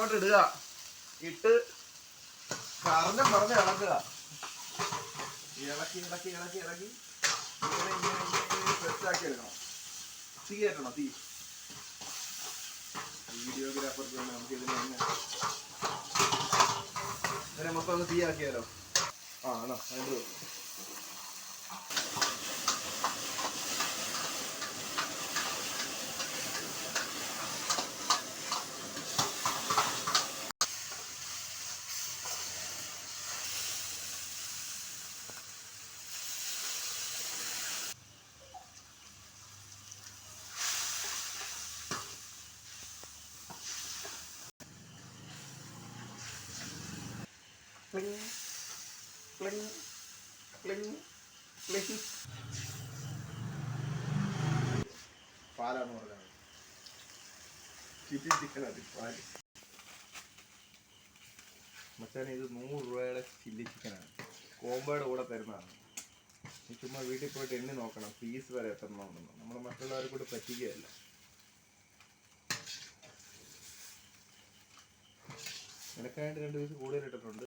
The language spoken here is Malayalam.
അങ്ങോട്ട് ഇടുക. ഇട്ട് കറഞ്ഞം പറഞ്ഞ് ഇളക്കുക. ഇളക്കി ഇളക്കി ഇളക്കി ഇളക്കി ഇങ്ങനെ ഇങ്ങനെ ഇങ്ങനെ സെറ്റാക്കി എടുക്കണം. തീ കയറ്റണം. തീ വീഡിയോഗ്രാഫർക്ക് വേണ്ടി നമുക്ക് ഇതിനെ മൊത്തം ഒന്ന് തീയാക്കിയാലോ. ആണോ അതിൻ്റെ ക്ലിങ് ക്ലിങ് ക്ലിങ് ക്ലിങ്. പാലാന്ന് പറഞ്ഞാൽ ചില്ലി ചിക്കൻ. അത് പാല് മച്ചാനെ, ഇത് 100 രൂപയുടെ ചില്ലി ചിക്കനാണ്. കോമ്പോയുടെ കൂടെ തരുന്നതാണ്. ചുമ്മാ വീട്ടിൽ പോയിട്ട് എണ്ണി നോക്കണം പീസ് വരെ എത്ര ഉണ്ടെന്ന്. നമ്മൾ മറ്റുള്ളവരെ കൂടെ പറ്റിക്കുകയല്ല. നിനക്കായിട്ട് 2 പീസ് കൂടുതൽ ഇട്ടിട്ടുണ്ട്.